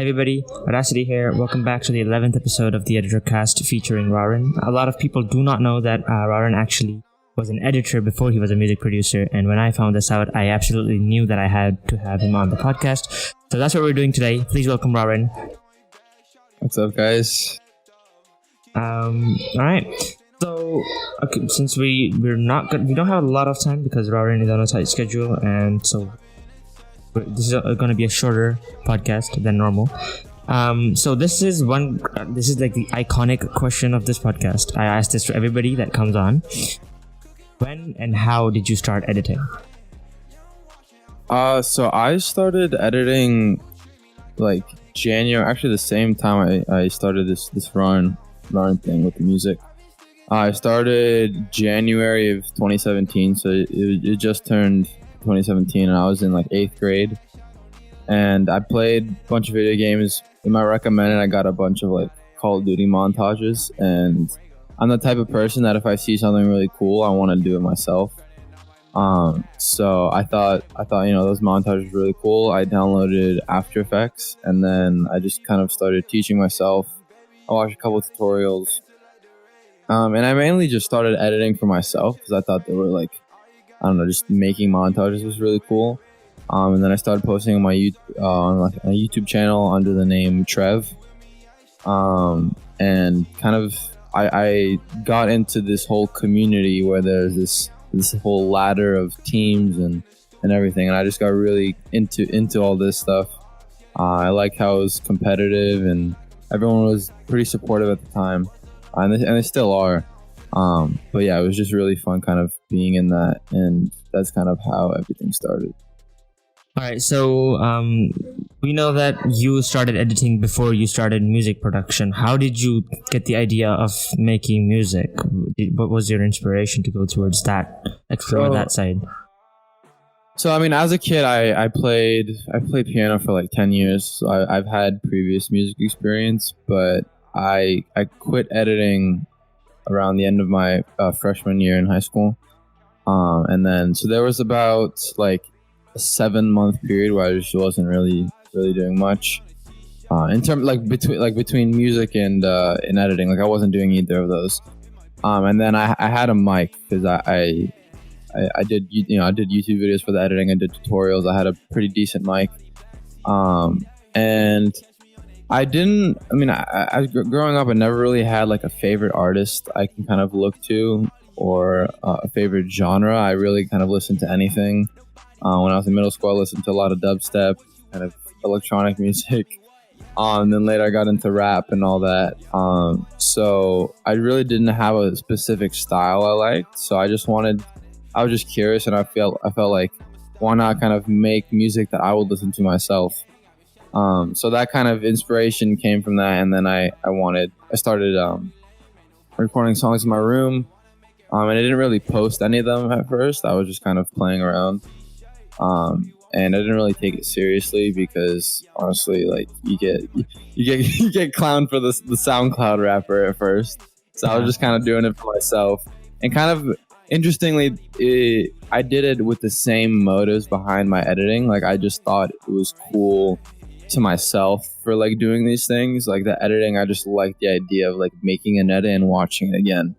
Hey everybody, Audacity here. Welcome back to the 11th episode of the Editor Cast featuring Rarin. A lot of people do not know that Rarin actually was an editor before he was a music producer, and when I found this out, I absolutely knew that I had to have him on the podcast. So that's what we're doing today. Please welcome Rarin. What's up, guys? Alright. So, okay, since we don't have a lot of time because Rarin is on a tight schedule, and so this is going to be a shorter podcast than normal. So this is like the iconic question of this podcast. I ask this to everybody that comes on. When and how did you start editing? So I started editing like January, actually the same time I started this Rarin thing with the music. I started January of 2017, so it just turned 2017, and I was in like 8th grade, and I played a bunch of video games. In my recommended, I got a bunch of like Call of Duty montages, and I'm the type of person that if I see something really cool, I want to do it myself. So I thought those montages were really cool. I downloaded After Effects, and then I just kind of started teaching myself. I watched a couple of tutorials, and I mainly just started editing for myself because I thought they were like, I don't know, just making montages was really cool. And then I started posting on my on like a YouTube channel under the name Trev. And kind of I got into this whole community where there's this whole ladder of teams and everything, and I just got really into all this stuff. I like how it was competitive, and everyone was pretty supportive at the time, and they still are. But yeah, it was just really fun kind of being in that, and that's kind of how everything started. All right, so we know that you started editing before you started music production. How did you get the idea of making music? What was your inspiration to go towards that, explore that side? So I mean, as a kid, I played piano for like 10 years. So I've had previous music experience, but I quit editing around the end of my freshman year in high school, and then so there was about like a 7-month period where I just wasn't really doing much in terms between music and editing. Like I wasn't doing either of those, and then I had a mic because I did YouTube videos for the editing. I did tutorials. I had a pretty decent mic, and I growing up, I never really had like a favorite artist I can kind of look to, or a favorite genre. I really kind of listened to anything. When I was in middle school, I listened to a lot of dubstep, kind of electronic music. And then later I got into rap and all that. So I really didn't have a specific style I liked. So I was just curious, and I felt like, why not kind of make music that I would listen to myself? So that kind of inspiration came from that, and then I started recording songs in my room, and I didn't really post any of them at first. I was just kind of playing around, and I didn't really take it seriously because honestly, like you get clowned for the SoundCloud rapper at first. So I was just kind of doing it for myself, and kind of interestingly, I did it with the same motives behind my editing. Like I just thought it was cool to myself for like doing these things. Like the editing, I just like the idea of like making an edit and watching it again.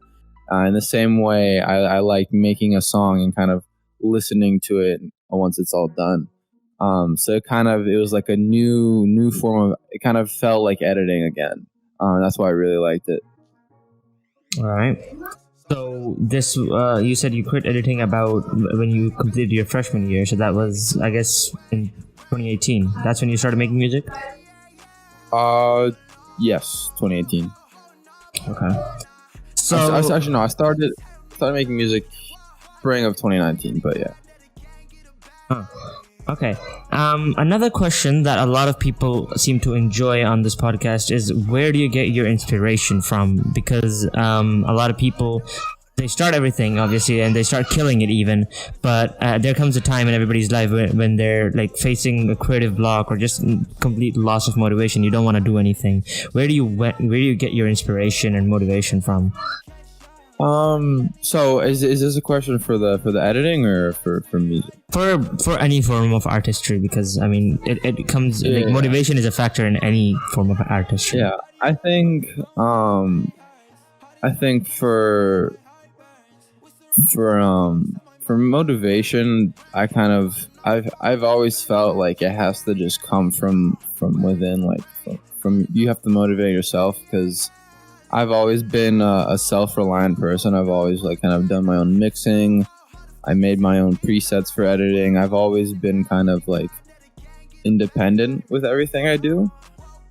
In the same way, I like making a song and kind of listening to it once it's all done. So it was like a new form of, it kind of felt like editing again. That's why I really liked it. All right. So this, you said you quit editing about when you completed your freshman year. So that was, I guess, in 2018. That's when you started making music? Yes, 2018. Okay. So I started making music spring of 2019, but yeah. Huh. Okay. Another question that a lot of people seem to enjoy on this podcast is, where do you get your inspiration from? Because a lot of people, they start everything obviously and they start killing it even, but there comes a time in everybody's life when they're like facing a creative block or just complete loss of motivation. You don't want to do anything. Where do you get your inspiration and motivation from? So is this a question for the editing or for music? For any form of artistry, because I mean it comes like motivation is a factor in any form of artistry. Yeah, I think for motivation, I've always felt like it has to just come from within, like from you have to motivate yourself, because I've always been a self-reliant person. I've always like kind of done my own mixing. I made my own presets for editing. I've always been kind of like independent with everything I do.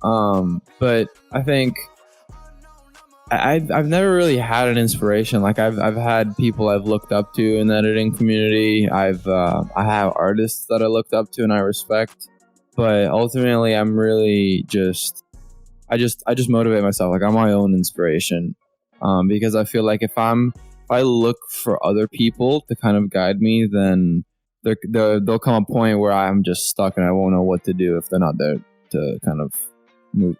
But I think I've never really had an inspiration. Like I've had people I've looked up to in the editing community. I have artists that I looked up to and I respect. But ultimately, I'm really I just motivate myself. Like I'm my own inspiration, because I feel like if I look for other people to kind of guide me, then there'll come a point where I'm just stuck and I won't know what to do if they're not there to kind of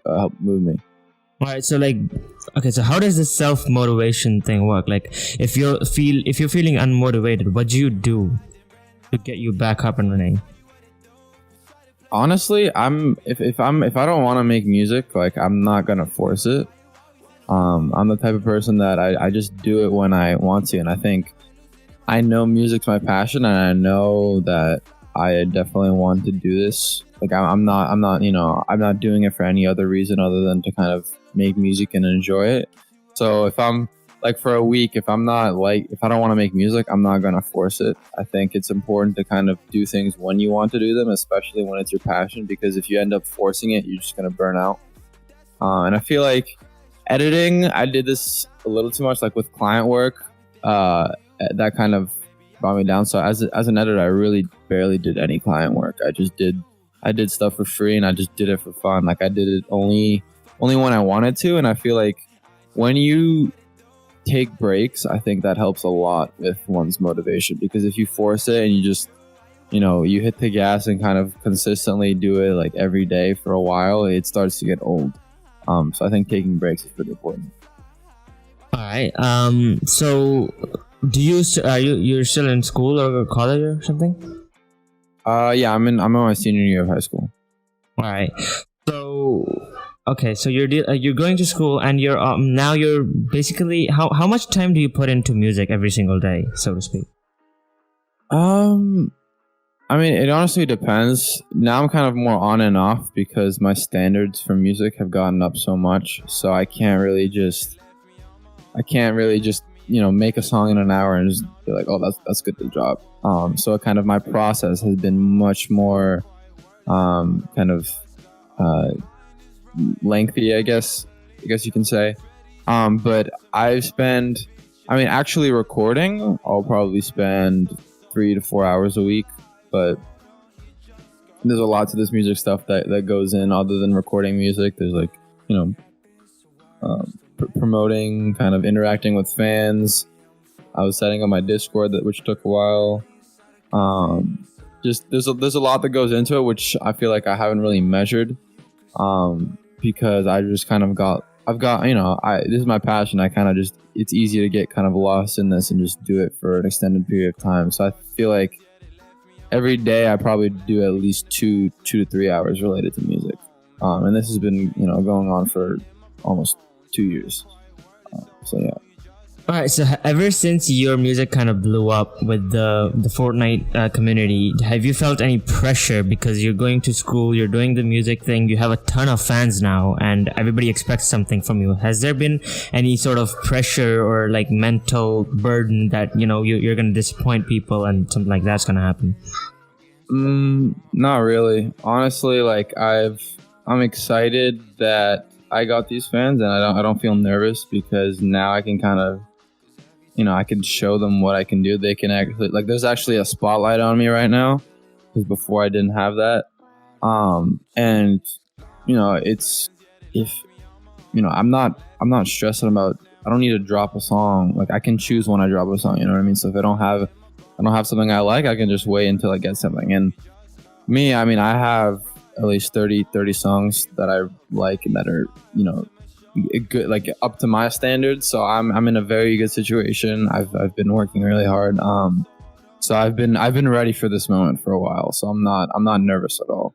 help move me. All right, so like, okay, so how does this self motivation thing work? Like, if you're feeling unmotivated, what do you do to get you back up and running? Honestly, if I don't want to make music, like I'm not gonna force it. I'm the type of person that I just do it when I want to, and I think I know music's my passion, and I know that I definitely want to do this. Like I'm not doing it for any other reason other than to kind of make music and enjoy it. So if I'm like for a week, if I don't want to make music, I'm not gonna force it. I think it's important to kind of do things when you want to do them, especially when it's your passion, because if you end up forcing it, you're just gonna burn out. And I feel like editing, I did this a little too much, like with client work. That kind of brought me down. So as an editor, I really barely did any client work. I did stuff for free, and I just did it for fun. Like I did it only when I wanted to, and I feel like when you take breaks, I think that helps a lot with one's motivation, because if you force it and you just you hit the gas and kind of consistently do it like every day for a while, it starts to get old. So I think taking breaks is pretty important. All right. So do you're still in school or college or something? Yeah, I'm in my senior year of high school. All right. So okay, so you're going to school, and you're basically how much time do you put into music every single day, so to speak? I mean, it honestly depends. Now I'm kind of more on and off because my standards for music have gotten up so much, so I can't really just make a song in an hour and just be like, oh, that's good to drop. So kind of my process has been much more lengthy, I guess you can say. But actually recording, I'll probably spend 3 to 4 hours a week, but there's a lot to this music stuff that goes in other than recording music. There's like, promoting, kind of interacting with fans. I was setting up my Discord, which took a while. Just there's a lot that goes into it, which I feel like I haven't really measured, because I just kind of this is my passion. I kind of just, it's easy to get kind of lost in this and just do it for an extended period of time. So I feel like every day I probably do at least 2 to 3 hours related to music. And this has been, going on for almost 2 years. So yeah. All right, so ever since your music kind of blew up with the Fortnite community, have you felt any pressure because you're going to school, you're doing the music thing, you have a ton of fans now, and everybody expects something from you? Has there been any sort of pressure or like mental burden that you're going to disappoint people and something like that's going to happen? Not really. Honestly, like I'm excited that I got these fans, and I don't feel nervous because now I can kind of, I can show them what I can do. They can actually, like, there's actually a spotlight on me right now, because before I didn't have that. And it's, if I'm not stressing about, I don't need to drop a song. Like I can choose when I drop a song, you know what I mean? So if I don't have something I like, I can just wait until I get something. And me, I have at least 30 songs that I like and that are, good, like up to my standards. So I'm in a very good situation. I've been working really hard. So I've been ready for this moment for a while. So I'm not nervous at all,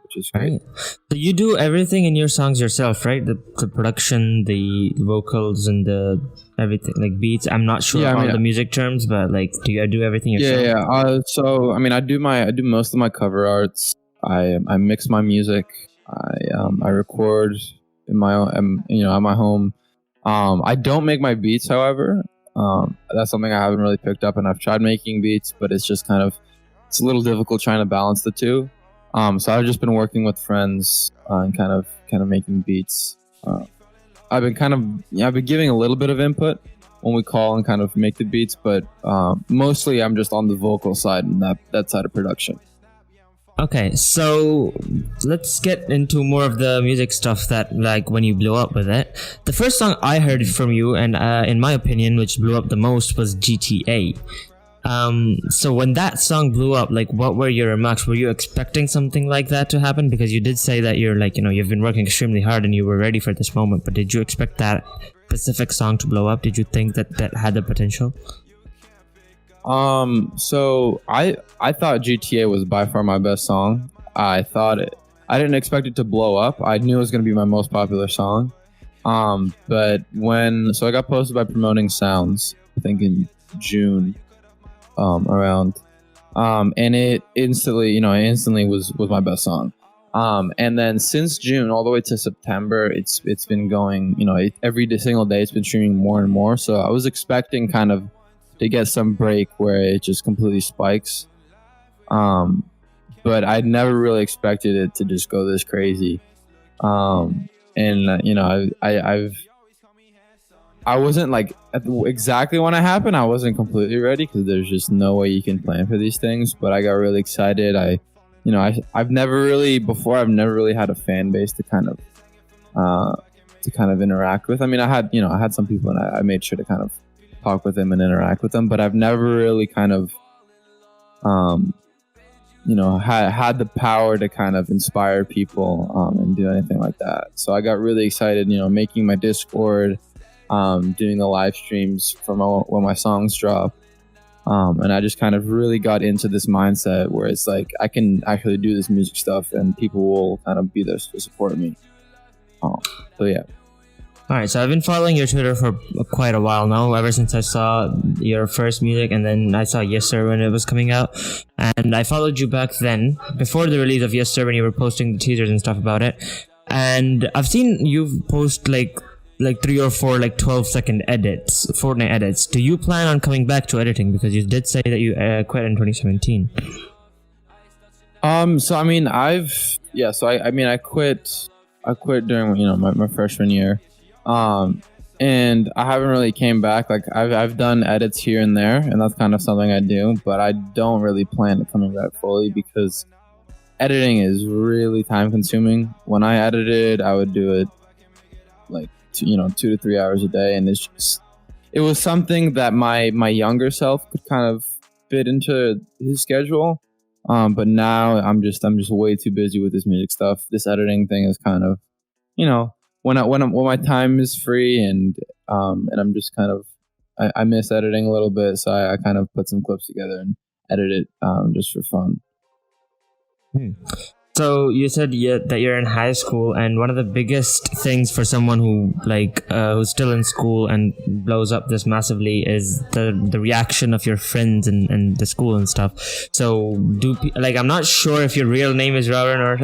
which is great. Right. So you do everything in your songs yourself, right? The production, the vocals, and the everything, like beats. I'm not sure on the music terms, but like, do you do everything yourself? Yeah. So I mean, I do most of my cover arts. I mix my music. I record in my own, at my home. I don't make my beats, however. That's something I haven't really picked up, and I've tried making beats, but it's just it's a little difficult trying to balance the two. So I've just been working with friends and kind of making beats. I've been giving a little bit of input when we call and kind of make the beats, but mostly I'm just on the vocal side and that side of production. Okay, so let's get into more of the music stuff that, like, when you blew up with it. The first song I heard from you, and in my opinion, which blew up the most, was GTA. So when that song blew up, like, what were your remarks? Were you expecting something like that to happen? Because you did say that you're like, you've been working extremely hard and you were ready for this moment, but did you expect that specific song to blow up? Did you think that had the potential? So I thought GTA was by far my best song. I didn't expect it to blow up. I knew it was going to be my most popular song. But so I got posted by Promoting Sounds, I think in June, around, and it instantly was my best song. And then since June all the way to September, it's been going, every single day it's been streaming more and more. So I was expecting kind of to get some break where it just completely spikes. But I'd never really expected it to just go this crazy. I wasn't like exactly when it happened. I wasn't completely ready because there's just no way you can plan for these things. But I got really excited. I've never really had a fan base to kind of interact with. I mean, I had some people, and I made sure to kind of talk with them and interact with them, but I've never really kind of had the power to kind of inspire people and do anything like that. So I got really excited, making my Discord, doing the live streams from when my songs drop, and I just kind of really got into this mindset where it's like I can actually do this music stuff and people will kind of be there to support me. So yeah. Alright, so I've been following your Twitter for quite a while now, ever since I saw your first music, and then I saw YESSIR when it was coming out. And I followed you back then, before the release of YESSIR, when you were posting the teasers and stuff about it. And I've seen you post like 3 or 4 12-second edits, Fortnite edits. Do you plan on coming back to editing? Because you did say that you quit in 2017. So I mean, I quit during my freshman year. And I haven't really came back. Like I've done edits here and there, and that's kind of something I do, but I don't really plan to coming back fully because editing is really time consuming. When I edited, I would do it like 2 to 3 hours a day, and it was something that my younger self could kind of fit into his schedule. But now I'm just way too busy with this music stuff. This editing thing is kind of, when my time is free and I'm just kind of I miss editing a little bit, so I kind of put some clips together and edit it just for fun. So you said that you're in high school, and one of the biggest things for someone who who's still in school and blows up this massively is the reaction of your friends and the school and stuff. So I'm not sure if your real name is Rarin or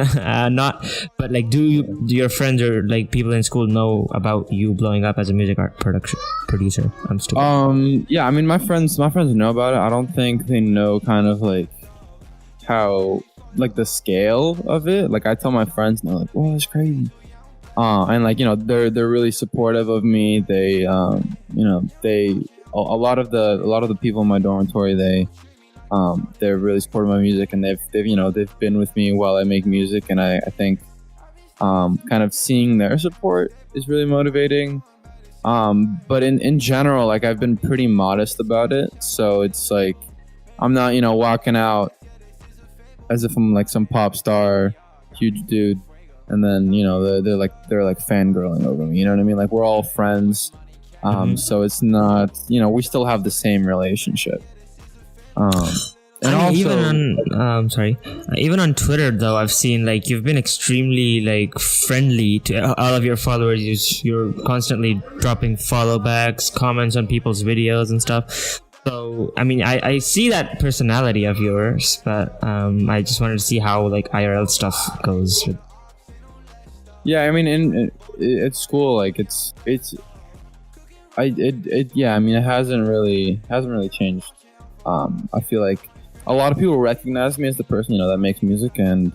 not, but do your friends or people in school know about you blowing up as a music art producer? I'm stupid. Yeah, I mean my friends know about it. I don't think they know kind of how the scale of it. I tell my friends and they're like, "Whoa, that's crazy." And they're really supportive of me. They a lot of the people in my dormitory, they're really supportive of my music, and they've been with me while I make music, and I think kind of seeing their support is really motivating. But in general, I've been pretty modest about it, so it's I'm not walking out as if I'm some pop star, huge dude. and then they're like fangirling over me. You know what I mean? Like we're all friends, so it's not we still have the same relationship. And I mean, also, even on Twitter though, I've seen like you've been extremely like friendly to all of your followers. You're constantly dropping follow backs, comments on people's videos and stuff. So I mean, I see that personality of yours, but I just wanted to see how like IRL stuff goes. yeah, I mean, at school, like it hasn't really changed. I feel like a lot of people recognize me as the person that makes music, and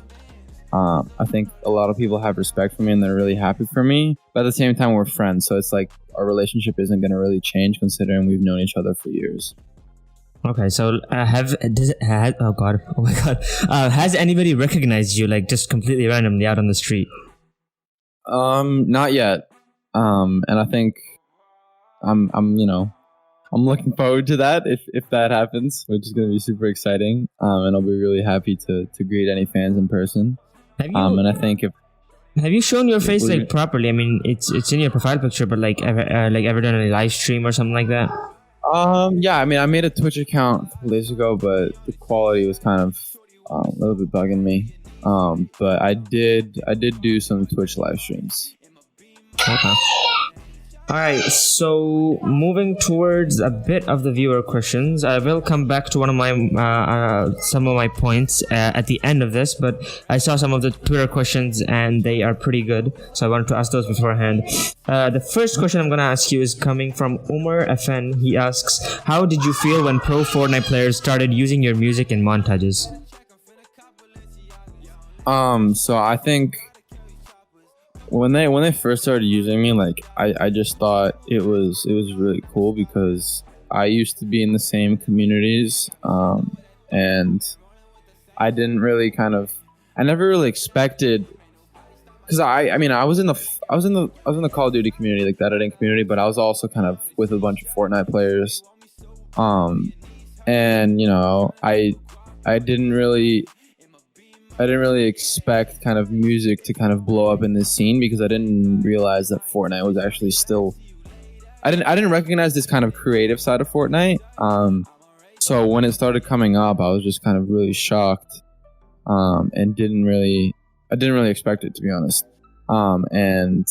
I think a lot of people have respect for me and they're really happy for me. But at the same time, we're friends, so it's like our relationship isn't going to really change considering we've known each other for years. Okay, so has anybody recognized you like just completely randomly out on the street? Not yet. And I think I'm looking forward to that if that happens, which is going to be super exciting. And I'll be really happy to greet any fans in person. And I think have you shown your face like properly? I mean, it's in your profile picture, but like ever done a live stream or something like that? Yeah. I mean, I made a Twitch account a couple days ago, but the quality was kind of a little bit bugging me. But I did do some Twitch live streams. Okay. All right, so moving towards a bit of the viewer questions, I will come back to one of my some of my points at the end of this, but I saw some of the Twitter questions and they are pretty good, so I wanted to ask those beforehand. The first question I'm going to ask you is coming from Umar FN. He asks, how did you feel when pro Fortnite players started using your music in montages? So I think when they first started using me, like I just thought it was really cool because I used to be in the same communities, and I didn't really I never really expected, because I mean I was in the Call of Duty community, like the editing community, but I was also kind of with a bunch of Fortnite players, and I didn't really expect kind of music to kind of blow up in this scene, because I didn't realize that Fortnite was actually still. I didn't recognize this kind of creative side of Fortnite. So when it started coming up, I was just kind of really shocked, and I didn't really expect it, to be honest. And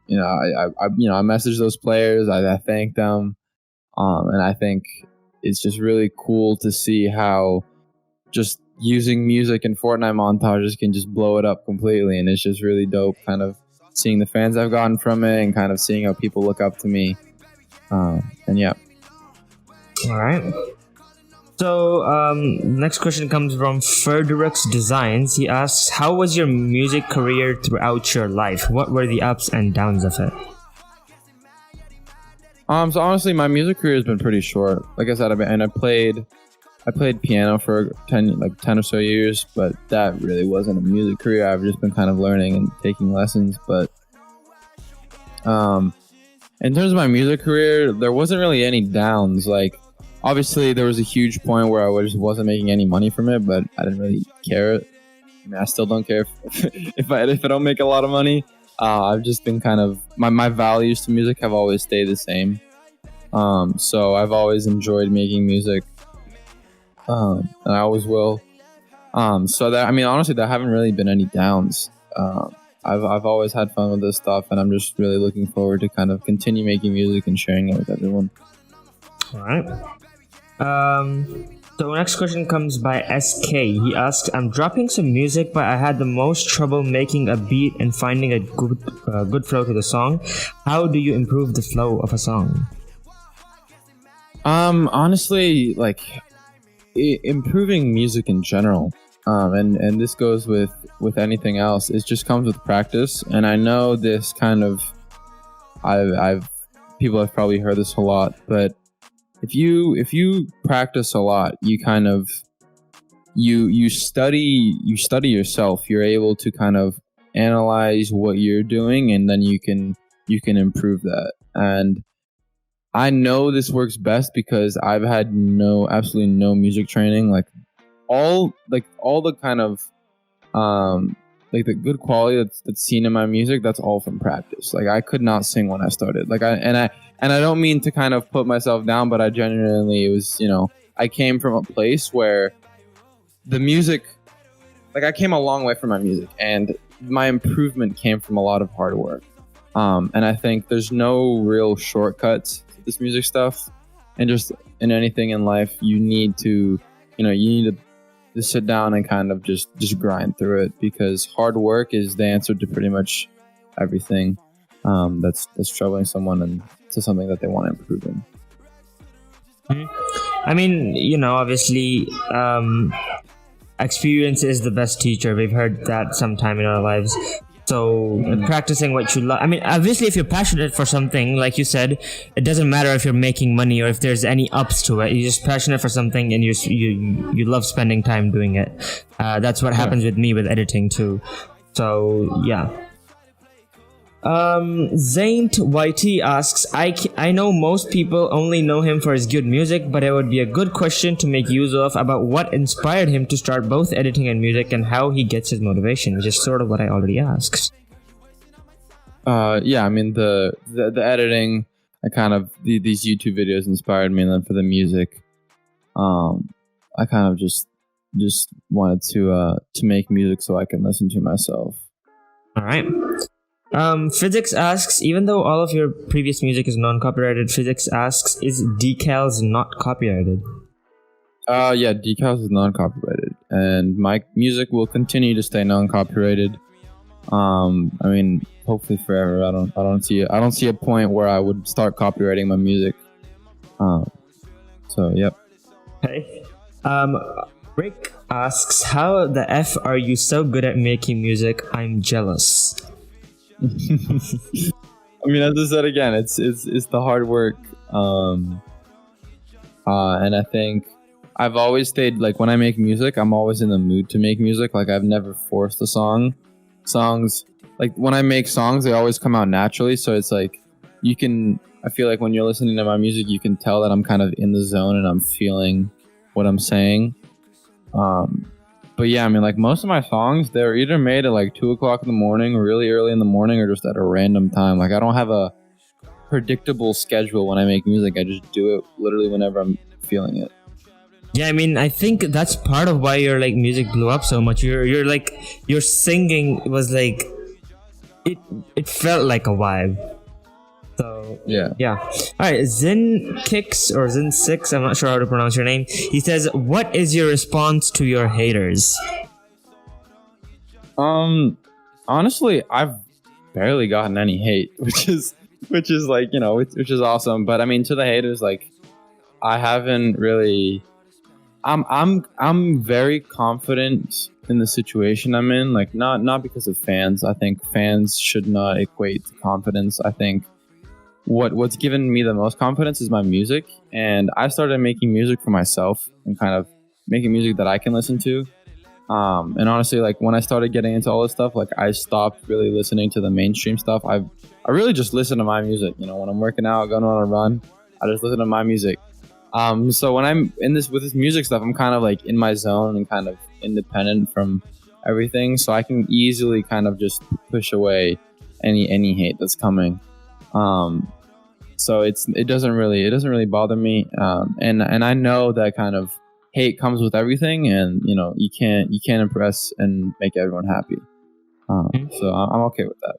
I messaged those players. I thanked them, and I think it's just really cool to see how just using music in Fortnite montages can just blow it up completely, and it's just really dope kind of seeing the fans I've gotten from it and kind of seeing how people look up to me, and yeah. All right, so next question comes from Ferdurux Designs. He asks, how was your music career throughout your life? What were the ups and downs of it? So honestly, my music career has been pretty short. Like I said, I played piano for 10 or so years, but that really wasn't a music career. I've just been kind of learning and taking lessons. But in terms of my music career, there wasn't really any downs. Like, obviously, there was a huge point where I just wasn't making any money from it, but I didn't really care. I mean, I still don't care if I don't make a lot of money. I've just been kind of my values to music have always stayed the same. So I've always enjoyed making music. And I always will. So that, I mean, honestly, there haven't really been any downs. I've always had fun with this stuff, and I'm just really looking forward to kind of continue making music and sharing it with everyone. All right. So next question comes by SK. He asks, I'm dropping some music, but I had the most trouble making a beat and finding a good flow to the song. How do you improve the flow of a song? Honestly, like, improving music in general, and this goes with anything else, it just comes with practice. And I know this kind of, people have probably heard this a lot, but if you practice a lot, you kind of you study yourself. You're able to kind of analyze what you're doing, and then you can improve that. And I know this works best because I've had absolutely no music training. Like all the kind of like the good quality that's seen in my music, that's all from practice. Like I could not sing when I started. I don't mean to kind of put myself down, but I genuinely, it was, I came from a place where the music, like I came a long way from my music, and my improvement came from a lot of hard work. And I think there's no real shortcuts to this music stuff, and just in anything in life, you need to sit down and kind of just grind through it, because hard work is the answer to pretty much everything that's troubling someone and to something that they want to improve in. I mean, obviously, experience is the best teacher. We've heard that sometime in our lives. So practicing what you love. I mean, obviously, if you're passionate for something, like you said, it doesn't matter if you're making money or if there's any ups to it. You're just passionate for something, and you love spending time doing it. That's what happens with me with editing too. So yeah. Zaint YT asks, I know most people only know him for his good music, but it would be a good question to make use of about what inspired him to start both editing and music, and how he gets his motivation, which is sort of what I already asked. Yeah, I mean the editing, I kind of these YouTube videos inspired me, and then for the music, I kind of just wanted to make music so I can listen to myself. All right. Physics asks, even though all of your previous music is non-copyrighted, Physics asks, is Decals not copyrighted? Yeah, Decals is non-copyrighted, and my music will continue to stay non-copyrighted. I mean, hopefully forever. I don't see a point where I would start copywriting my music. So yep. Okay. Rick asks, how the F are you so good at making music? I'm jealous. I mean, as I said again, it's the hard work, and I think I've always stayed, like, when I make music, I'm always in the mood to make music. Like, I've never forced a song. Songs, like, when I make songs, they always come out naturally. So it's like I feel like when you're listening to my music, you can tell that I'm kind of in the zone and I'm feeling what I'm saying. But yeah, I mean, like, most of my songs, they're either made at like 2 o'clock in the morning, really early in the morning, or just at a random time. Like, I don't have a predictable schedule when I make music. I just do it literally whenever I'm feeling it. Yeah, I mean, I think that's part of why your like music blew up so much. You're like, your singing was like, it felt like a vibe. So yeah. All right, Zin Kicks or Zin 6, I'm not sure how to pronounce your name. He says, "What is your response to your haters?" Honestly, I've barely gotten any hate, which is like, which is awesome. But I mean, to the haters, like, I haven't really. I'm very confident in the situation I'm in. Like, not because of fans. I think fans should not equate to confidence. I think what's given me the most confidence is my music, and I started making music for myself and kind of making music that I can listen to. And honestly, like, when I started getting into all this stuff, like, I stopped really listening to the mainstream stuff. I really just listen to my music. When I'm working out, going on a run, I just listen to my music. So when I'm with this music stuff, I'm kind of like in my zone and kind of independent from everything. So I can easily kind of just push away any hate that's coming. So it doesn't really bother me. And I know that kind of hate comes with everything, and you can't impress and make everyone happy. So I'm okay with that.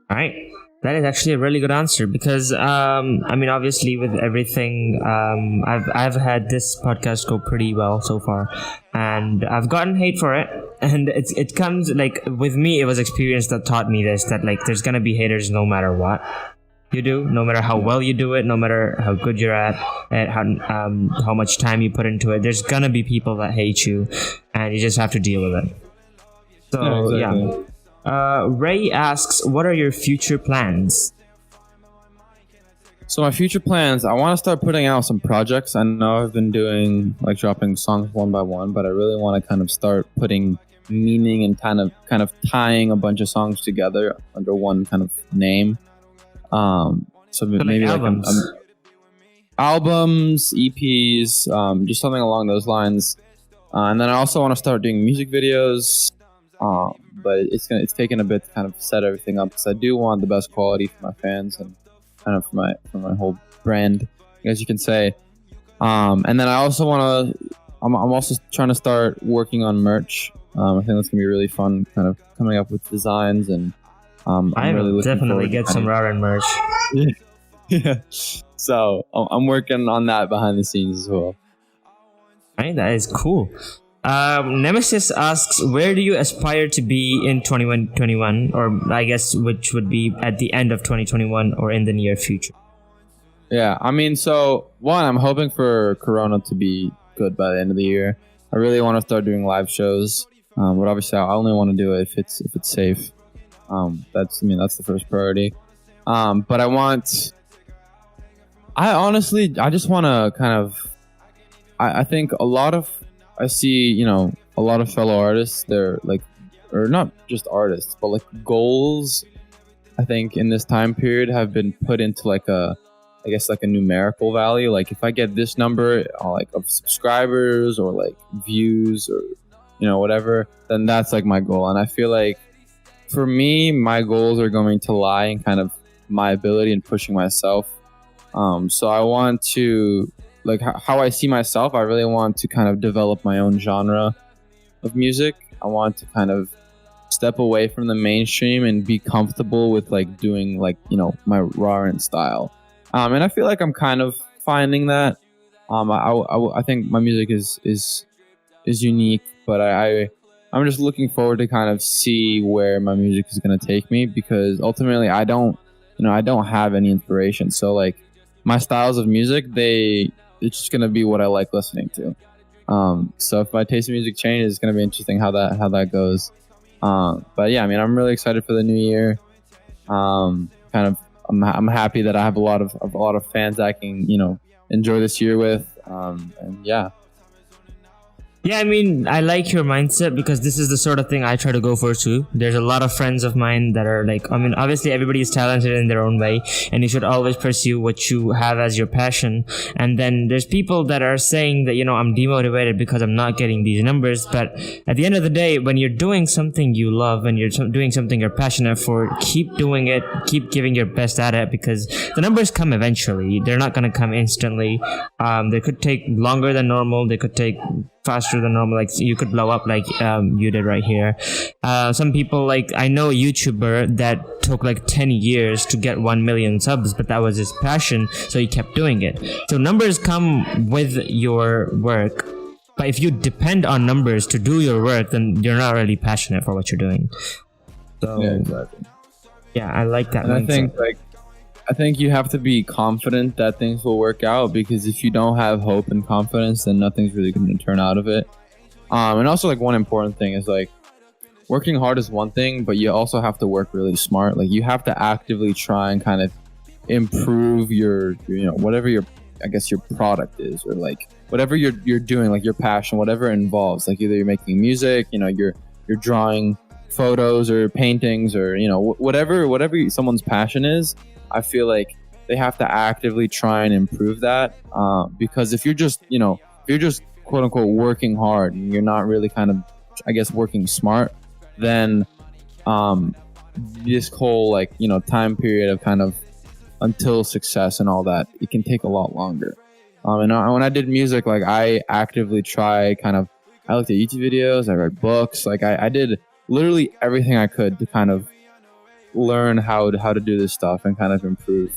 All right. That is actually a really good answer, because I mean, obviously with everything, I've had this podcast go pretty well so far, and I've gotten hate for it, and it comes, like, with me, it was experience that taught me this, that like there's gonna be haters no matter what you do, no matter how well you do it, no matter how good you're at how much time you put into it. There's gonna be people that hate you, and you just have to deal with it. So yeah. Ray asks, what are your future plans? So my future plans, I want to start putting out some projects. I know I've been doing, like, dropping songs one by one, but I really want to kind of start putting meaning and kind of tying a bunch of songs together under one kind of name. So maybe albums. Albums, EPs, just something along those lines. And then I also want to start doing music videos. But it's taken a bit to kind of set everything up because I do want the best quality for my fans and kind of for my whole brand, as you can say. And then I also want to. I'm also trying to start working on merch. I think that's gonna be really fun, kind of coming up with designs, and I'm really looking definitely forward get some Rarin merch. Yeah. So I'm working on that behind the scenes as well. Right, that is cool. Nemesis asks, where do you aspire to be in 2021, or I guess which would be at the end of 2021 or in the near future? Yeah, I mean, so one, I'm hoping for Corona to be good by the end of the year. I really want to start doing live shows, but obviously I only want to do it if it's safe. That's the first priority. But I just want to kind of. I think I see a lot of fellow artists. They're like, or not just artists, but like goals. I think in this time period have been put into like a numerical value. Like if I get this number like of subscribers or like views or whatever, then that's like my goal. And I feel like for me, my goals are going to lie in kind of my ability and pushing myself. So I want to, like, how I see myself, I really want to kind of develop my own genre of music. I want to kind of step away from the mainstream and be comfortable with like doing like my Rarin style. And I feel like I'm kind of finding that. I think my music is unique, but I'm just looking forward to kind of see where my music is going to take me, because ultimately I don't have any inspiration. So like my styles of music, it's just going to be what I like listening to. So if my taste in music changes, it's going to be interesting how that goes. But yeah, I mean, I'm really excited for the new year. I'm happy that I have a lot of fans that I can enjoy this year with. And yeah. Yeah, I mean, I like your mindset because this is the sort of thing I try to go for too. There's a lot of friends of mine that are like, I mean, obviously everybody is talented in their own way, and you should always pursue what you have as your passion. And then there's people that are saying that, I'm demotivated because I'm not getting these numbers. But at the end of the day, when you're doing something you love and you're doing something you're passionate for, keep doing it, keep giving your best at it, because the numbers come eventually. They're not going to come instantly. They could take longer than normal. They could take faster than normal. Like you could blow up like you did right here. Some people, like I know a YouTuber that took like 10 years to get 1 million subs, but that was his passion, so he kept doing it. So numbers come with your work, but if you depend on numbers to do your work, then you're not really passionate for what you're doing. So yeah, exactly. Yeah, I like that. And I think you have to be confident that things will work out, because if you don't have hope and confidence, then nothing's really going to turn out of it. And also, like, one important thing is like working hard is one thing, but you also have to work really smart. Like you have to actively try and kind of improve your whatever your product is, or like whatever you're doing, like your passion, whatever it involves. Like either you're making music, you're drawing photos or paintings, or whatever someone's passion is. I feel like they have to actively try and improve that, because if you're just quote unquote working hard and you're not really kind of, I guess, working smart, then this whole time period of kind of until success and all that, it can take a lot longer. And when I did music, like I actively I looked at YouTube videos, I read books, like I did literally everything I could to kind of learn how to do this stuff and kind of improve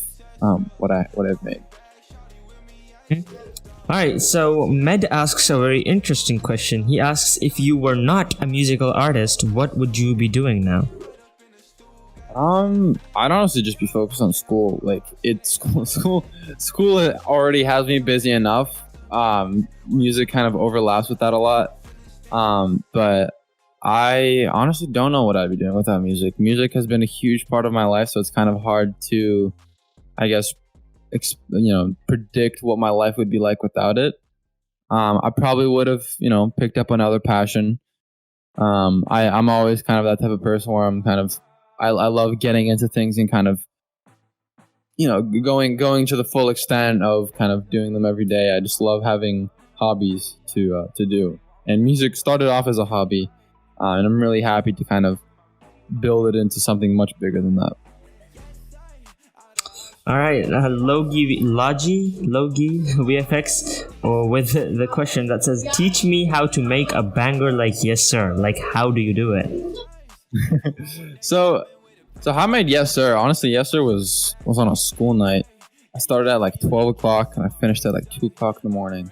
what I've made. All right, so Med asks a very interesting question. He asks, if you were not a musical artist, what would you be doing now? I'd honestly just be focused on school. Like school already has me busy enough. Music kind of overlaps with that a lot. But I honestly don't know what I'd be doing without music. Music has been a huge part of my life, so it's kind of hard to, I guess, predict what my life would be like without it. I probably would have, picked up another passion. I'm always kind of that type of person where I'm kind of, I love getting into things and kind of, going to the full extent of kind of doing them every day. I just love having hobbies to do. And music started off as a hobby. and I'm really happy to kind of build it into something much bigger than that. All right, Logi VFX, with the question that says, "Teach me how to make a banger like YESSIR. Like, how do you do it?" So how I made YESSIR, honestly, YESSIR was on a school night. I started at like 12 o'clock and I finished at like 2 o'clock in the morning.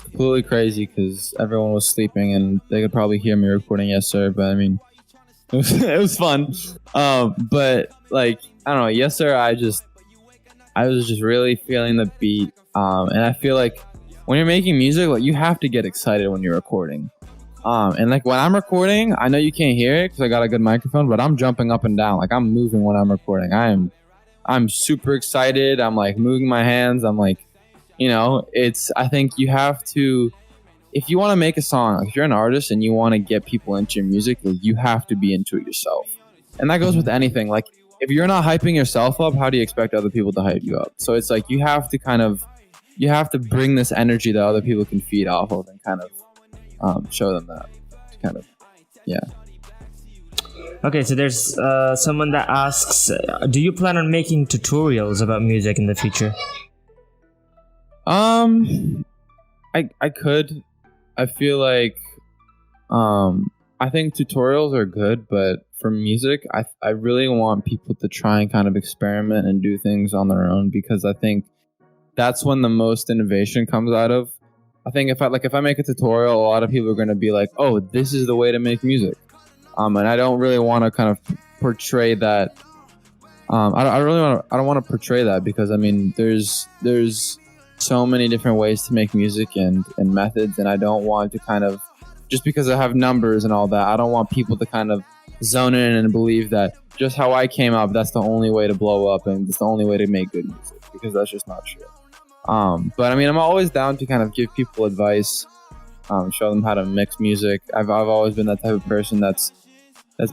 Completely crazy because everyone was sleeping and they could probably hear me recording YESSIR, but I mean, it was fun. But like, I don't know, YESSIR, I was just really feeling the beat. And I feel like when you're making music, like you have to get excited when you're recording. And like when I'm recording, I know you can't hear it because I got a good microphone, but I'm jumping up and down. Like I'm moving when I'm recording. I'm super excited. I'm like moving my hands. I'm like, I think you have to, if you want to make a song, like if you're an artist and you want to get people into your music, like you have to be into it yourself. And that goes with anything. Like if you're not hyping yourself up, how do you expect other people to hype you up? So it's like you have to bring this energy that other people can feed off of and kind of show them that. Kind of, yeah. Okay, so there's someone that asks, do you plan on making tutorials about music in the future? I could. I feel like I think tutorials are good, but for music, I really want people to try and kind of experiment and do things on their own, because I think that's when the most innovation comes out of. I think if I make a tutorial, a lot of people are going to be like, "Oh, this is the way to make music," and I don't really want to kind of portray that. I don't want to portray that, because I mean, there's so many different ways to make music and methods, and I don't want to kind of, just because I have numbers and all that, I don't want people to kind of zone in and believe that just how I came up, that's the only way to blow up and it's the only way to make good music, because that's just not true. But I mean, I'm always down to kind of give people advice, show them how to mix music. I've always been that type of person that's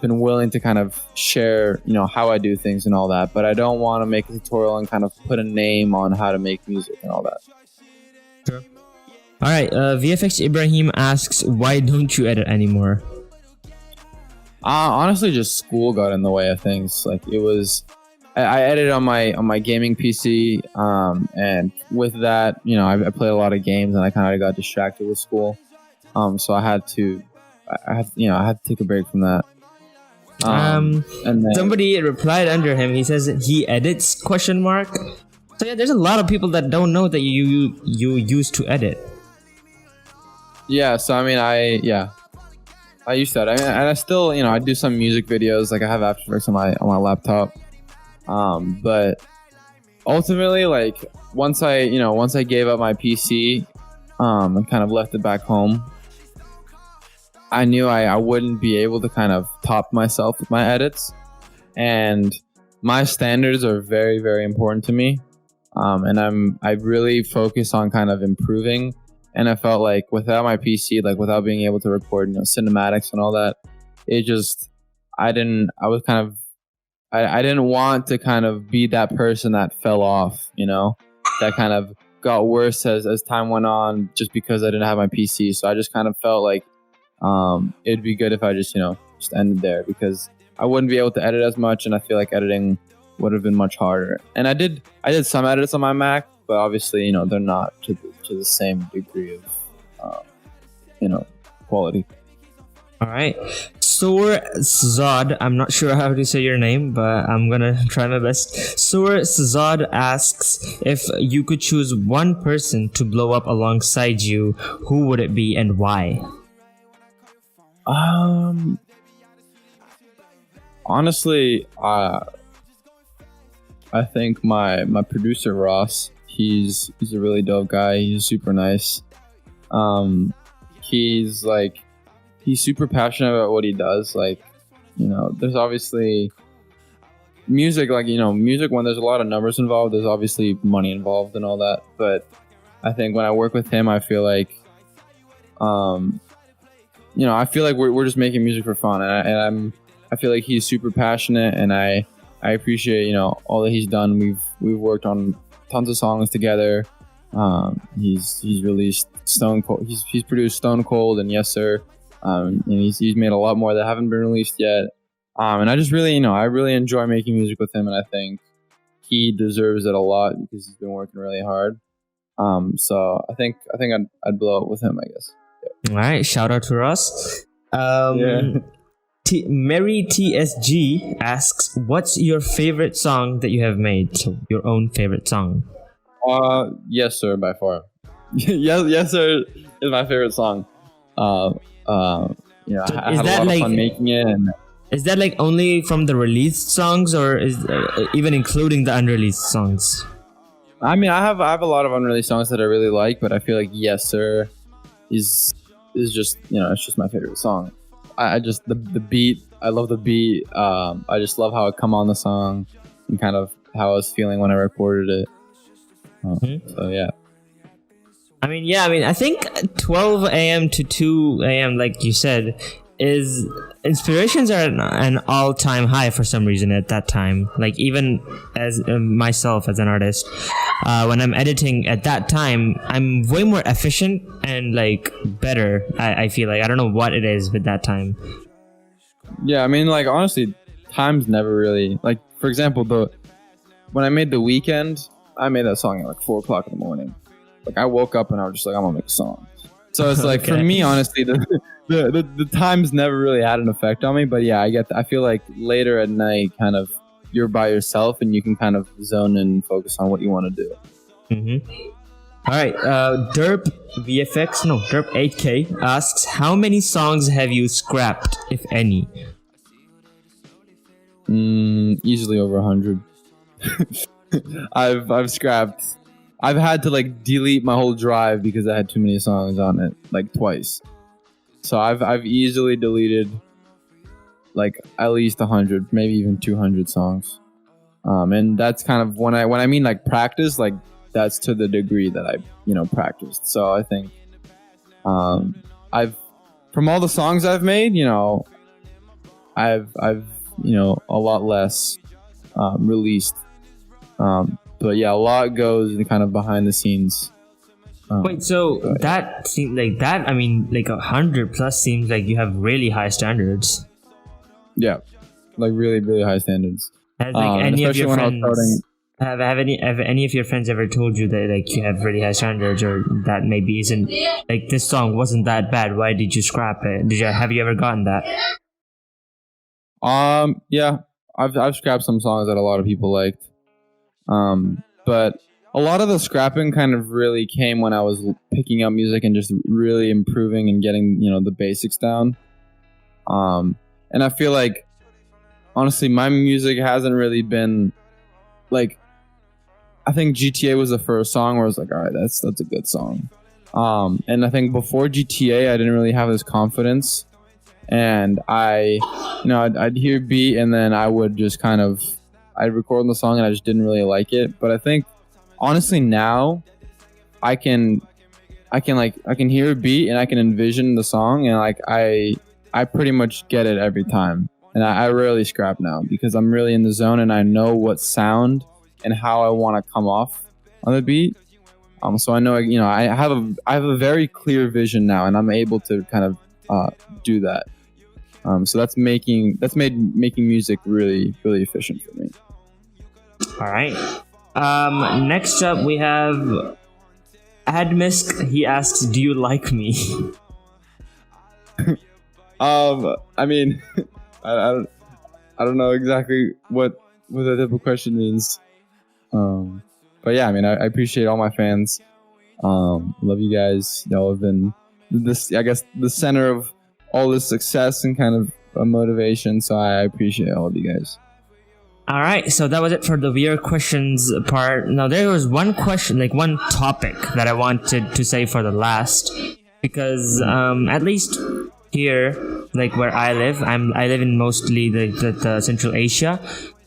been willing to kind of share, how I do things and all that. But I don't want to make a tutorial and kind of put a name on how to make music and all that. Sure. All right. VFX Ibrahim asks, why don't you edit anymore? Honestly, just school got in the way of things. Like it was, I edited on my gaming PC, and with that, I played a lot of games and I kind of got distracted with school. So I had to take a break from that. And then somebody replied under him. He says he edits ? So yeah, there's a lot of people that don't know that you used to edit. Yeah. So I mean, I used to edit. And I still, I do some music videos. Like I have After Effects on my laptop. But ultimately, like once I gave up my PC, and kind of left it back home, I knew I wouldn't be able to kind of top myself with my edits, and my standards are very, very important to me. And I really focus on kind of improving. And I felt like without my PC, like without being able to record, cinematics and all that, I didn't want to kind of be that person that fell off, that kind of got worse as time went on, just because I didn't have my PC. So I just kind of felt like it'd be good if I just ended there, because I wouldn't be able to edit as much, and I feel like editing would have been much harder. And I did some edits on my Mac, but obviously they're not to the same degree of quality. All right. Sur Zod, I'm not sure how to say your name, but I'm gonna try my best. Sur Zod asks, if you could choose one person to blow up alongside you, who would it be and why? Honestly, I think my producer Ross, he's a really dope guy. He's super nice. He's super passionate about what he does. Like, there's obviously music, music, when there's a lot of numbers involved, there's obviously money involved and all that. But I think when I work with him, I feel like, I feel like we're just making music for fun. And I feel like he's super passionate, and I appreciate, all that he's done. We've worked on tons of songs together. He's released Stone Cold. He's produced Stone Cold and YESSIR. And he's made a lot more that haven't been released yet. And I just really, I really enjoy making music with him, and I think he deserves it a lot because he's been working really hard. So I think I'd blow it with him, I guess. All right, shout out to Ross. Mary TSG asks, "What's your favorite song that you have made? So your own favorite song?" Yes, sir, by far. yes, sir, is my favorite song. I had a lot of fun making it. And is that like only from the released songs, or is even including the unreleased songs? I mean, I have a lot of unreleased songs that I really like, but I feel like "Yes, Sir" is just it's just my favorite song. I just the beat. I love the beat. I just love how it come on the song and kind of how I was feeling when I recorded it. So yeah. I mean, I think 12 a.m. to 2 a.m., like you said, is inspirations are an all-time high for some reason at that time. Like even as myself as an artist, when I'm editing at that time, I'm way more efficient and like better. I feel like I don't know what it is with that time. Yeah, I mean, like honestly, time's never really like. For example, when I made The Weeknd, I made that song at like 4 o'clock in the morning. Like I woke up and I was just like, I'm gonna make a song. So it's like for me, honestly, the times never really had an effect on me. But yeah, I feel like later at night, kind of you're by yourself and you can kind of zone in and focus on what you want to do. All right, Derp 8K asks, how many songs have you scrapped, if any? Easily over 100. I've scrapped. I've had to like delete my whole drive because I had too many songs on it, like twice. So I've easily deleted like at least 100, maybe even 200 songs. And that's kind of when I mean like practice, like that's to the degree that I practiced. So I think I've from all the songs I've made, I've a lot less released. But yeah, a lot goes kind of behind the scenes. Wait, so that seems like that. I mean, like 100 plus seems like you have really high standards. Yeah, like really, really high standards. Has like any of your friends have any of your friends ever told you that like you have really high standards, or that maybe isn't like this song wasn't that bad? Why did you scrap it? Have you ever gotten that? Yeah, I've scrapped some songs that a lot of people liked. But a lot of the scrapping kind of really came when I was picking up music and just really improving and getting, the basics down. And I feel like, honestly, my music hasn't really been like, I think GTA was the first song where I was like, all right, that's a good song. And I think before GTA, I didn't really have this confidence, and I'd hear beat and then I would just kind of, I'd record the song and I just didn't really like it. But I think honestly now I can hear a beat and I can envision the song, and like I pretty much get it every time. And I rarely scrap now because I'm really in the zone and I know what sound and how I want to come off on the beat. So I know I have a very clear vision now, and I'm able to kind of do that. So that's made making music really, really efficient for me. All right. Next up, we have Admisk. He asks, "Do you like me?" I mean, I don't know exactly what that type of question means. But yeah, I mean, I appreciate all my fans. Love you guys. Y'all have been I guess, the center of all this success and kind of a motivation. So I appreciate all of you guys. All right, so that was it for the weird questions part. Now there was one question, like one topic that I wanted to say for the last, because at least here, like where I live, I live in mostly the Central Asia,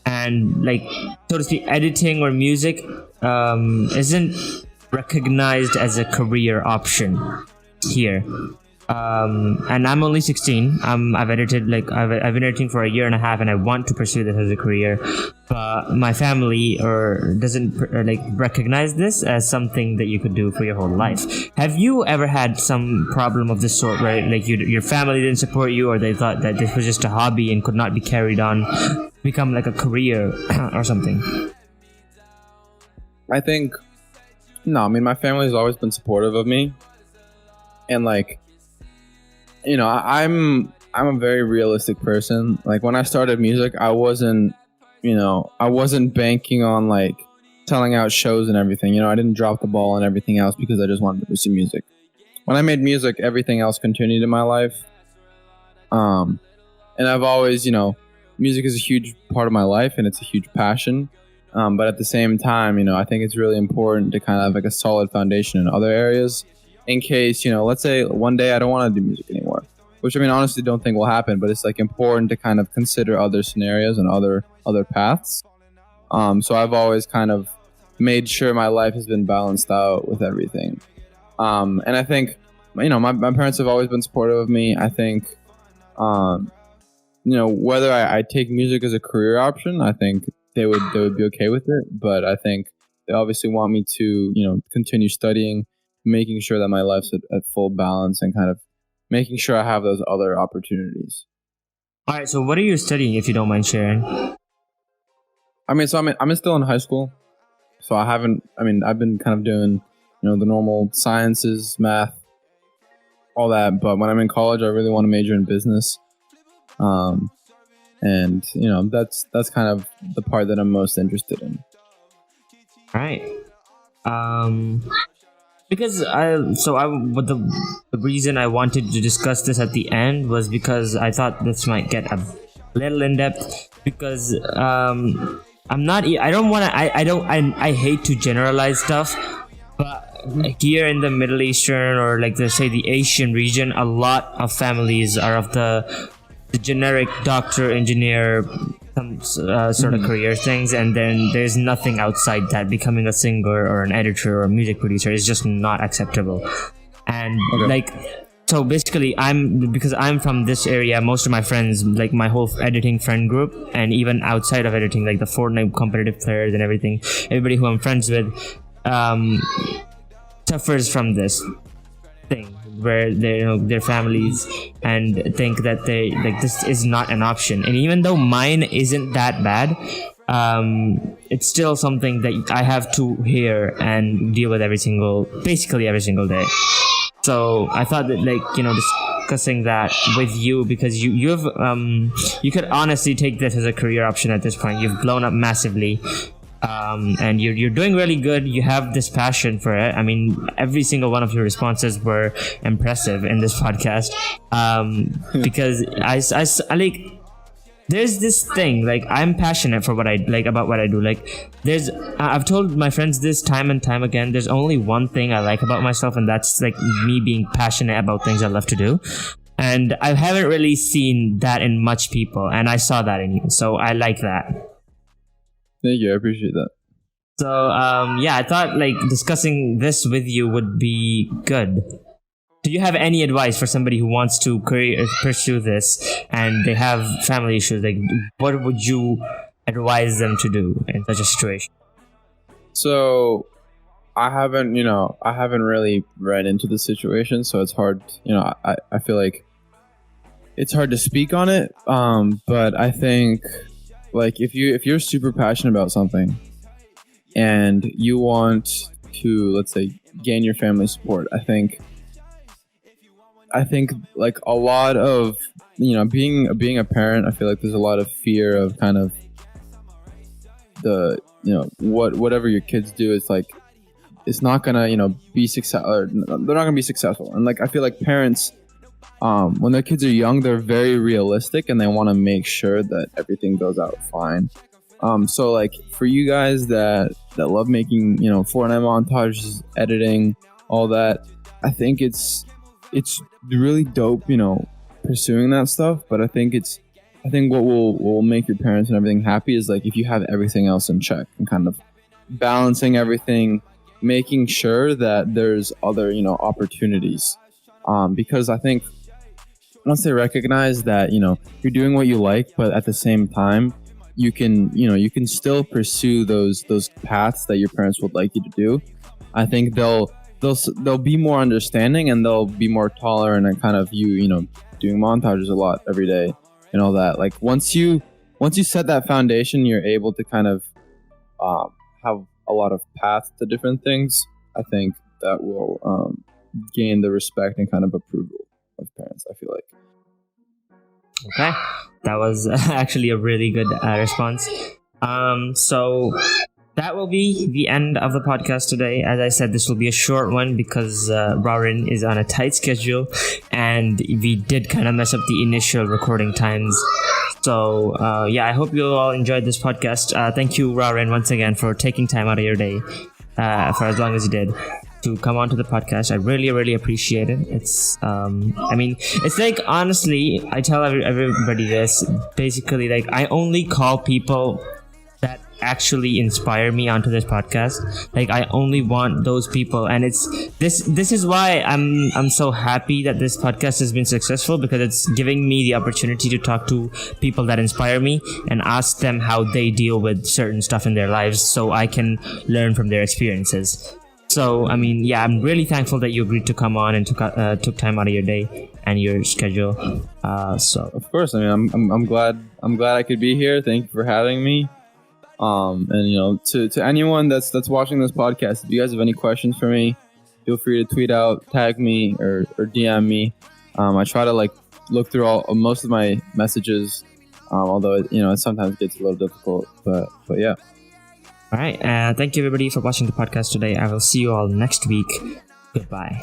and like so to speak, editing or music isn't recognized as a career option here. and I'm only 16. I've edited I've been editing for a year and a half, and I want to pursue this as a career, but my family doesn't recognize this as something that you could do for your whole life. Have you ever had some problem of this sort where your family didn't support you, or they thought that this was just a hobby and could not be carried on, become like a career or something? I think no. I mean, my family's always been supportive of me, and I'm a very realistic person. Like when I started music, I wasn't banking on selling out shows and everything. I didn't drop the ball and everything else because I just wanted to pursue music. When I made music, everything else continued in my life. And I've always, music is a huge part of my life and it's a huge passion. But at the same time, I think it's really important to kind of have a solid foundation in other areas in case, let's say one day I don't want to do music anymore, which honestly don't think will happen, but it's important to kind of consider other scenarios and other paths. So I've always kind of made sure my life has been balanced out with everything. And I think, my parents have always been supportive of me. I think, whether I take music as a career option, I think they would be okay with it. But I think they obviously want me to, continue studying, making sure that my life's at full balance and kind of making sure I have those other opportunities. All right. So what are you studying, if you don't mind sharing? I'm still in high school. So I've been kind of doing, the normal sciences, math, all that. But when I'm in college, I really want to major in business. And that's kind of the part that I'm most interested in. All right. Because the reason I wanted to discuss this at the end was because I thought this might get a little in depth. Because I hate to generalize stuff, but here in the Middle Eastern or the Asian region, a lot of families are of the generic doctor, engineer, some sort of career things, and then there's nothing outside that. Becoming a singer or an editor or a music producer is just not acceptable. And so basically because I'm from this area, most of my friends, my whole editing friend group, and even outside of editing, the Fortnite competitive players and everything, everybody who I'm friends with suffers from this thing where their families and think that this is not an option. And even though mine isn't that bad, it's still something that I have to hear and deal with basically every single day. So I thought that discussing that with you, because you could honestly take this as a career option at this point. You've blown up massively. And you're doing really good. You have this passion for it. Every single one of your responses were impressive in this podcast. Because I there's this thing, I'm passionate for what I about what I do. I've told my friends this time and time again. There's only one thing I like about myself, and that's me being passionate about things I love to do. And I haven't really seen that in much people, and I saw that in you. So I like that. Thank you. I appreciate that. So, I thought discussing this with you would be good. Do you have any advice for somebody who wants to pursue this and they have family issues? What would you advise them to do in such a situation? So, I haven't really read into the situation, so it's hard. I feel like it's hard to speak on it. But I think, if you're super passionate about something and you want to, let's say, gain your family support, I think a lot of being a parent, I feel like there's a lot of fear of kind of the whatever your kids do, it's not gonna be successful, or they're not gonna be successful. And I feel like parents, when their kids are young, they're very realistic and they want to make sure that everything goes out fine. So for you guys that love making Fortnite montages, editing, all that, I think it's really dope pursuing that stuff. But I think what will make your parents and everything happy is if you have everything else in check and kind of balancing everything, making sure that there's other opportunities because I think once they recognize that, you're doing what you like, but at the same time, you can still pursue those paths that your parents would like you to do. I think they'll be more understanding, and they'll be more tolerant, and kind of doing montages a lot every day and all that. Like once you set that foundation, you're able to kind of have a lot of paths to different things. I think that will gain the respect and kind of approval of parents, I feel like. Okay, that was actually a really good response. So that will be the end of the podcast today. As I said, this will be a short one because Rarin is on a tight schedule, and we did kind of mess up the initial recording times. So I hope you all enjoyed this podcast. Thank you, Rarin, once again for taking time out of your day for as long as you did to come onto the podcast. I really, really appreciate it. It's it's like, honestly, I tell everybody this, basically, like, I only call people that actually inspire me onto this podcast. Like, I only want those people, and it's this is why I'm so happy that this podcast has been successful, because it's giving me the opportunity to talk to people that inspire me and ask them how they deal with certain stuff in their lives, so I can learn from their experiences. So, I'm really thankful that you agreed to come on and took time out of your day and your schedule. So of course, I'm glad I could be here. Thank you for having me. And to anyone that's watching this podcast, if you guys have any questions for me, feel free to tweet out, tag me, or DM me. I try to look through most of my messages, although it sometimes gets a little difficult. But yeah. All right. Thank you, everybody, for watching the podcast today. I will see you all next week. Goodbye.